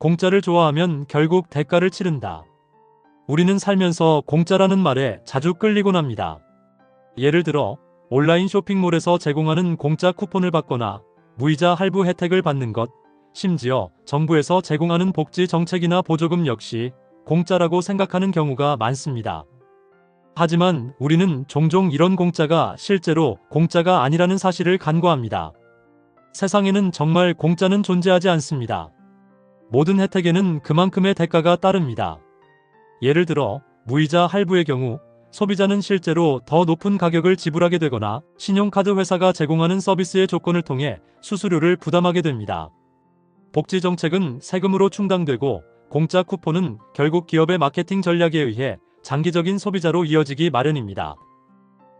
공짜를 좋아하면 결국 대가를 치른다. 우리는 살면서 공짜라는 말에 자주 끌리곤 합니다. 예를 들어 온라인 쇼핑몰에서 제공하는 공짜 쿠폰을 받거나 무이자 할부 혜택을 받는 것, 심지어 정부에서 제공하는 복지 정책이나 보조금 역시 공짜라고 생각하는 경우가 많습니다. 하지만 우리는 종종 이런 공짜가 실제로 공짜가 아니라는 사실을 간과합니다. 세상에는 정말 공짜는 존재하지 않습니다. 모든 혜택에는 그만큼의 대가가 따릅니다. 예를 들어 무이자 할부의 경우 소비자는 실제로 더 높은 가격을 지불하게 되거나 신용카드 회사가 제공하는 서비스의 조건을 통해 수수료를 부담하게 됩니다. 복지 정책은 세금으로 충당되고 공짜 쿠폰은 결국 기업의 마케팅 전략에 의해 장기적인 소비자로 이어지기 마련입니다.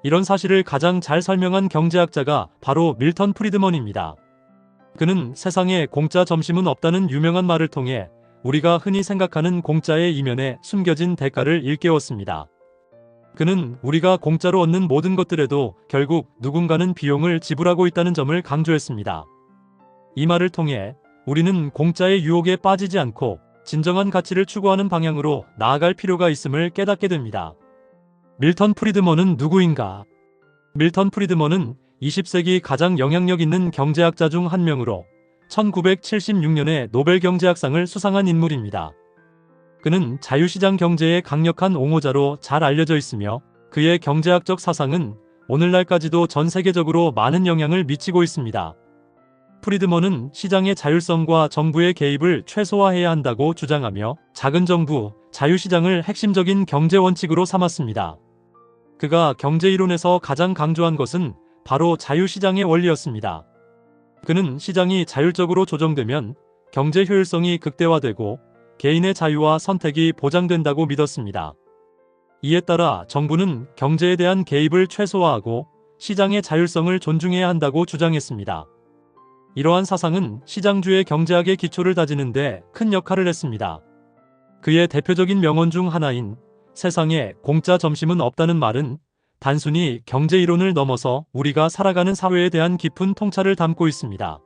이런 사실을 가장 잘 설명한 경제학자가 바로 밀턴 프리드먼입니다. 그는 세상에 공짜 점심은 없다는 유명한 말을 통해 우리가 흔히 생각하는 공짜의 이면에 숨겨진 대가를 일깨웠습니다. 그는 우리가 공짜로 얻는 모든 것들에도 결국 누군가는 비용을 지불하고 있다는 점을 강조했습니다. 이 말을 통해 우리는 공짜의 유혹에 빠지지 않고 진정한 가치를 추구하는 방향으로 나아갈 필요가 있음을 깨닫게 됩니다. 밀턴 프리드먼은 누구인가? 밀턴 프리드먼은 20세기 가장 영향력 있는 경제학자 중 한 명으로 1976년에 노벨 경제학상을 수상한 인물입니다. 그는 자유시장 경제의 강력한 옹호자로 잘 알려져 있으며 그의 경제학적 사상은 오늘날까지도 전 세계적으로 많은 영향을 미치고 있습니다. 프리드먼은 시장의 자율성과 정부의 개입을 최소화해야 한다고 주장하며 작은 정부, 자유시장을 핵심적인 경제 원칙으로 삼았습니다. 그가 경제이론에서 가장 강조한 것은 바로 자유시장의 원리였습니다. 그는 시장이 자율적으로 조정되면 경제 효율성이 극대화되고 개인의 자유와 선택이 보장된다고 믿었습니다. 이에 따라 정부는 경제에 대한 개입을 최소화하고 시장의 자율성을 존중해야 한다고 주장했습니다. 이러한 사상은 시장주의 경제학의 기초를 다지는 데 큰 역할을 했습니다. 그의 대표적인 명언 중 하나인 세상에 공짜 점심은 없다는 말은 단순히 경제이론을 넘어서 우리가 살아가는 사회에 대한 깊은 통찰을 담고 있습니다.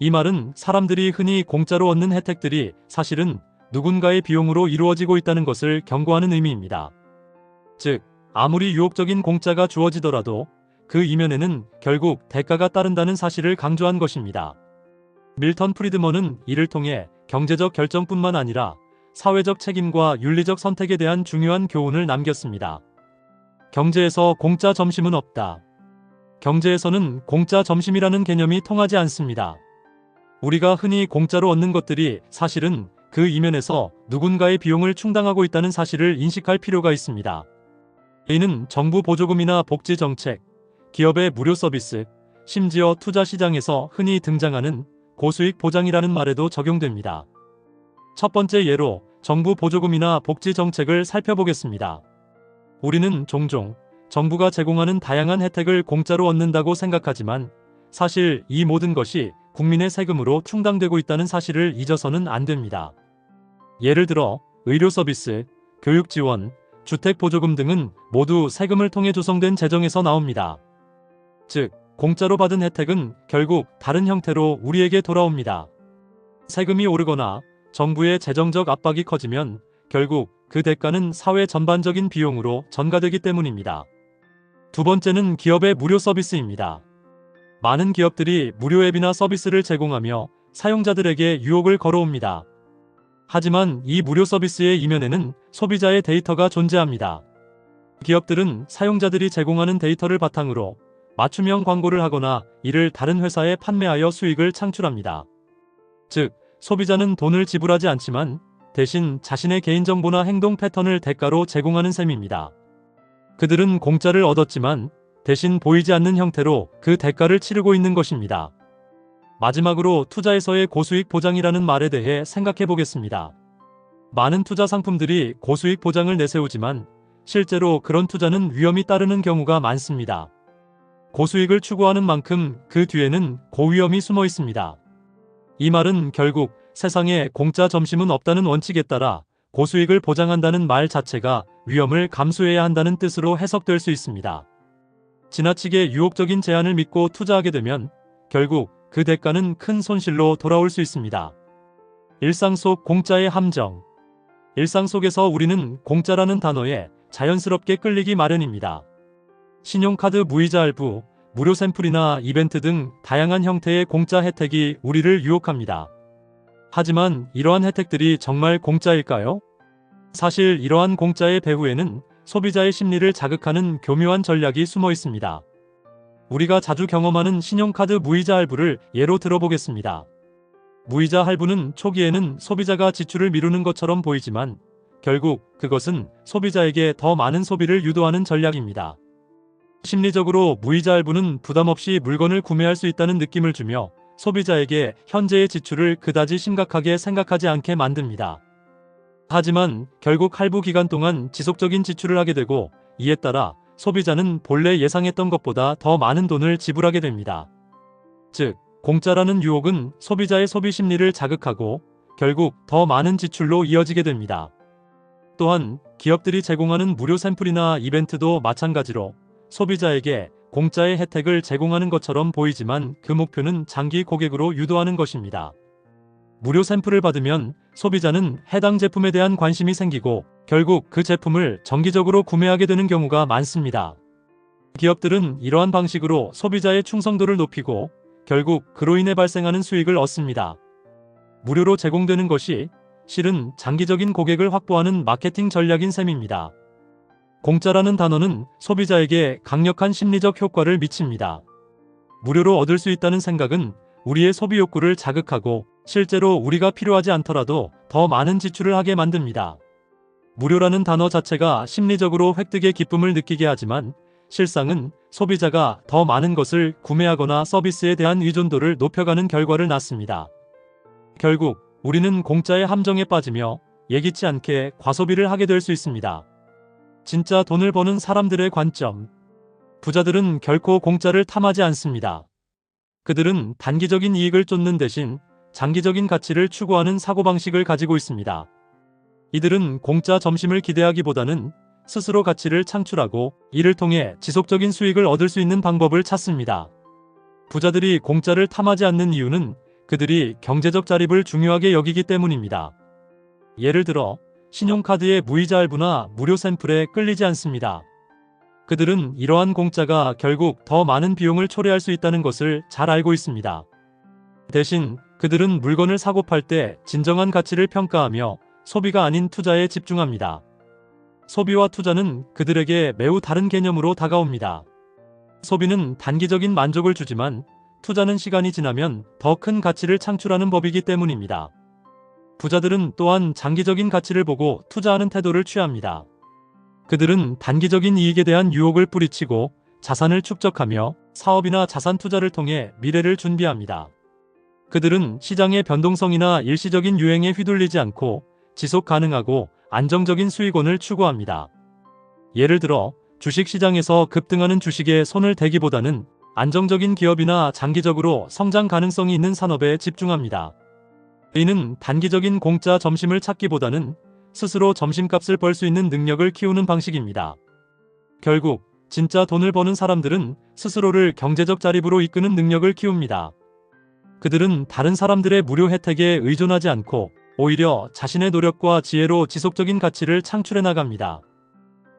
이 말은 사람들이 흔히 공짜로 얻는 혜택들이 사실은 누군가의 비용으로 이루어지고 있다는 것을 경고하는 의미입니다. 즉, 아무리 유혹적인 공짜가 주어지더라도 그 이면에는 결국 대가가 따른다는 사실을 강조한 것입니다. 밀턴 프리드먼은 이를 통해 경제적 결정뿐만 아니라 사회적 책임과 윤리적 선택에 대한 중요한 교훈을 남겼습니다. 경제에서 공짜 점심은 없다. 경제에서는 공짜 점심이라는 개념이 통하지 않습니다. 우리가 흔히 공짜로 얻는 것들이 사실은 그 이면에서 누군가의 비용을 충당하고 있다는 사실을 인식할 필요가 있습니다. 이는 정부 보조금이나 복지 정책, 기업의 무료 서비스, 심지어 투자 시장에서 흔히 등장하는 고수익 보장이라는 말에도 적용됩니다. 첫 번째 예로 정부 보조금이나 복지 정책을 살펴보겠습니다. 우리는 종종 정부가 제공하는 다양한 혜택을 공짜로 얻는다고 생각하지만 사실 이 모든 것이 국민의 세금으로 충당되고 있다는 사실을 잊어서는 안 됩니다. 예를 들어 의료 서비스, 교육 지원, 주택 보조금 등은 모두 세금을 통해 조성된 재정에서 나옵니다. 즉, 공짜로 받은 혜택은 결국 다른 형태로 우리에게 돌아옵니다. 세금이 오르거나 정부의 재정적 압박이 커지면 결국 그 대가는 사회 전반적인 비용으로 전가되기 때문입니다. 두 번째는 기업의 무료 서비스입니다. 많은 기업들이 무료 앱이나 서비스를 제공하며 사용자들에게 유혹을 걸어옵니다. 하지만 이 무료 서비스의 이면에는 소비자의 데이터가 존재합니다. 기업들은 사용자들이 제공하는 데이터를 바탕으로 맞춤형 광고를 하거나 이를 다른 회사에 판매하여 수익을 창출합니다. 즉, 소비자는 돈을 지불하지 않지만 대신 자신의 개인정보나 행동 패턴을 대가로 제공하는 셈입니다. 그들은 공짜를 얻었지만 대신 보이지 않는 형태로 그 대가를 치르고 있는 것입니다. 마지막으로 투자에서의 고수익 보장이라는 말에 대해 생각해 보겠습니다. 많은 투자 상품들이 고수익 보장을 내세우지만 실제로 그런 투자는 위험이 따르는 경우가 많습니다. 고수익을 추구하는 만큼 그 뒤에는 고위험이 숨어 있습니다. 이 말은 결국 세상에 공짜 점심은 없다는 원칙에 따라 고수익을 보장한다는 말 자체가 위험을 감수해야 한다는 뜻으로 해석될 수 있습니다. 지나치게 유혹적인 제안을 믿고 투자하게 되면 결국 그 대가는 큰 손실로 돌아올 수 있습니다. 일상 속 공짜의 함정. 일상 속에서 우리는 공짜라는 단어에 자연스럽게 끌리기 마련입니다. 신용카드 무이자 할부, 무료 샘플이나 이벤트 등 다양한 형태의 공짜 혜택이 우리를 유혹합니다. 하지만 이러한 혜택들이 정말 공짜일까요? 사실 이러한 공짜의 배후에는 소비자의 심리를 자극하는 교묘한 전략이 숨어 있습니다. 우리가 자주 경험하는 신용카드 무이자 할부를 예로 들어보겠습니다. 무이자 할부는 초기에는 소비자가 지출을 미루는 것처럼 보이지만 결국 그것은 소비자에게 더 많은 소비를 유도하는 전략입니다. 심리적으로 무이자 할부는 부담 없이 물건을 구매할 수 있다는 느낌을 주며 소비자에게 현재의 지출을 그다지 심각하게 생각하지 않게 만듭니다. 하지만 결국 할부 기간 동안 지속적인 지출을 하게 되고 이에 따라 소비자는 본래 예상했던 것보다 더 많은 돈을 지불하게 됩니다. 즉, 공짜라는 유혹은 소비자의 소비 심리를 자극하고 결국 더 많은 지출로 이어지게 됩니다. 또한 기업들이 제공하는 무료 샘플이나 이벤트도 마찬가지로 소비자에게 공짜의 혜택을 제공하는 것처럼 보이지만 그 목표는 장기 고객으로 유도하는 것입니다. 무료 샘플을 받으면 소비자는 해당 제품에 대한 관심이 생기고 결국 그 제품을 정기적으로 구매하게 되는 경우가 많습니다. 기업들은 이러한 방식으로 소비자의 충성도를 높이고 결국 그로 인해 발생하는 수익을 얻습니다. 무료로 제공되는 것이 실은 장기적인 고객을 확보하는 마케팅 전략인 셈입니다. 공짜라는 단어는 소비자에게 강력한 심리적 효과를 미칩니다. 무료로 얻을 수 있다는 생각은 우리의 소비 욕구를 자극하고 실제로 우리가 필요하지 않더라도 더 많은 지출을 하게 만듭니다. 무료라는 단어 자체가 심리적으로 획득의 기쁨을 느끼게 하지만 실상은 소비자가 더 많은 것을 구매하거나 서비스에 대한 의존도를 높여가는 결과를 낳습니다. 결국 우리는 공짜의 함정에 빠지며 예기치 않게 과소비를 하게 될 수 있습니다. 진짜 돈을 버는 사람들의 관점. 부자들은 결코 공짜를 탐하지 않습니다. 그들은 단기적인 이익을 쫓는 대신 장기적인 가치를 추구하는 사고방식을 가지고 있습니다. 이들은 공짜 점심을 기대하기보다는 스스로 가치를 창출하고 이를 통해 지속적인 수익을 얻을 수 있는 방법을 찾습니다. 부자들이 공짜를 탐하지 않는 이유는 그들이 경제적 자립을 중요하게 여기기 때문입니다. 예를 들어 신용카드의 무이자 할부나 무료 샘플에 끌리지 않습니다. 그들은 이러한 공짜가 결국 더 많은 비용을 초래할 수 있다는 것을 잘 알고 있습니다. 대신 그들은 물건을 사고 팔 때 진정한 가치를 평가하며 소비가 아닌 투자에 집중합니다. 소비와 투자는 그들에게 매우 다른 개념으로 다가옵니다. 소비는 단기적인 만족을 주지만 투자는 시간이 지나면 더 큰 가치를 창출하는 법이기 때문입니다. 부자들은 또한 장기적인 가치를 보고 투자하는 태도를 취합니다. 그들은 단기적인 이익에 대한 유혹을 뿌리치고 자산을 축적하며 사업이나 자산 투자를 통해 미래를 준비합니다. 그들은 시장의 변동성이나 일시적인 유행에 휘둘리지 않고 지속 가능하고 안정적인 수익원을 추구합니다. 예를 들어 주식시장에서 급등하는 주식에 손을 대기보다는 안정적인 기업이나 장기적으로 성장 가능성이 있는 산업에 집중합니다. 이는 단기적인 공짜 점심을 찾기보다는 스스로 점심값을 벌 수 있는 능력을 키우는 방식입니다. 결국 진짜 돈을 버는 사람들은 스스로를 경제적 자립으로 이끄는 능력을 키웁니다. 그들은 다른 사람들의 무료 혜택에 의존하지 않고 오히려 자신의 노력과 지혜로 지속적인 가치를 창출해 나갑니다.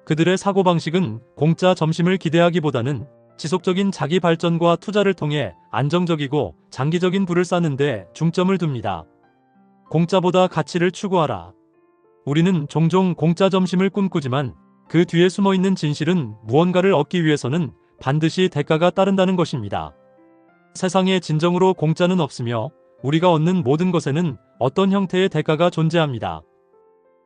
그들의 사고방식은 공짜 점심을 기대하기보다는 지속적인 자기 발전과 투자를 통해 안정적이고 장기적인 부를 쌓는 데 중점을 둡니다. 공짜보다 가치를 추구하라. 우리는 종종 공짜 점심을 꿈꾸지만 그 뒤에 숨어있는 진실은 무언가를 얻기 위해서는 반드시 대가가 따른다는 것입니다. 세상에 진정으로 공짜는 없으며 우리가 얻는 모든 것에는 어떤 형태의 대가가 존재합니다.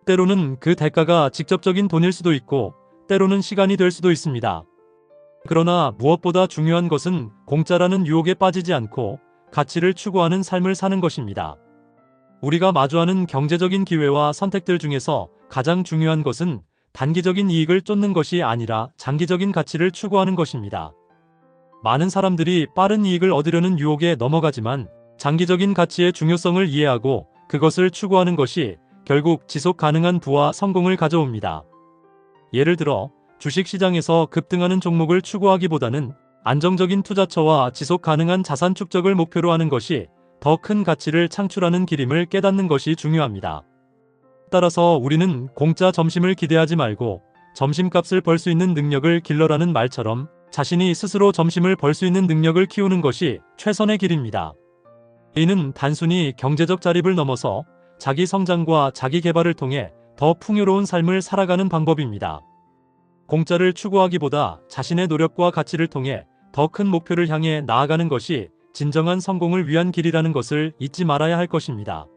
때로는 그 대가가 직접적인 돈일 수도 있고 때로는 시간이 될 수도 있습니다. 그러나 무엇보다 중요한 것은 공짜라는 유혹에 빠지지 않고 가치를 추구하는 삶을 사는 것입니다. 우리가 마주하는 경제적인 기회와 선택들 중에서 가장 중요한 것은 단기적인 이익을 쫓는 것이 아니라 장기적인 가치를 추구하는 것입니다. 많은 사람들이 빠른 이익을 얻으려는 유혹에 넘어가지만 장기적인 가치의 중요성을 이해하고 그것을 추구하는 것이 결국 지속 가능한 부와 성공을 가져옵니다. 예를 들어 주식시장에서 급등하는 종목을 추구하기보다는 안정적인 투자처와 지속 가능한 자산 축적을 목표로 하는 것이 더 큰 가치를 창출하는 길임을 깨닫는 것이 중요합니다. 따라서 우리는 공짜 점심을 기대하지 말고 점심값을 벌 수 있는 능력을 길러라는 말처럼 자신이 스스로 점심을 벌 수 있는 능력을 키우는 것이 최선의 길입니다. 이는 단순히 경제적 자립을 넘어서 자기 성장과 자기 개발을 통해 더 풍요로운 삶을 살아가는 방법입니다. 공짜를 추구하기보다 자신의 노력과 가치를 통해 더 큰 목표를 향해 나아가는 것이 진정한 성공을 위한 길이라는 것을 잊지 말아야 할 것입니다.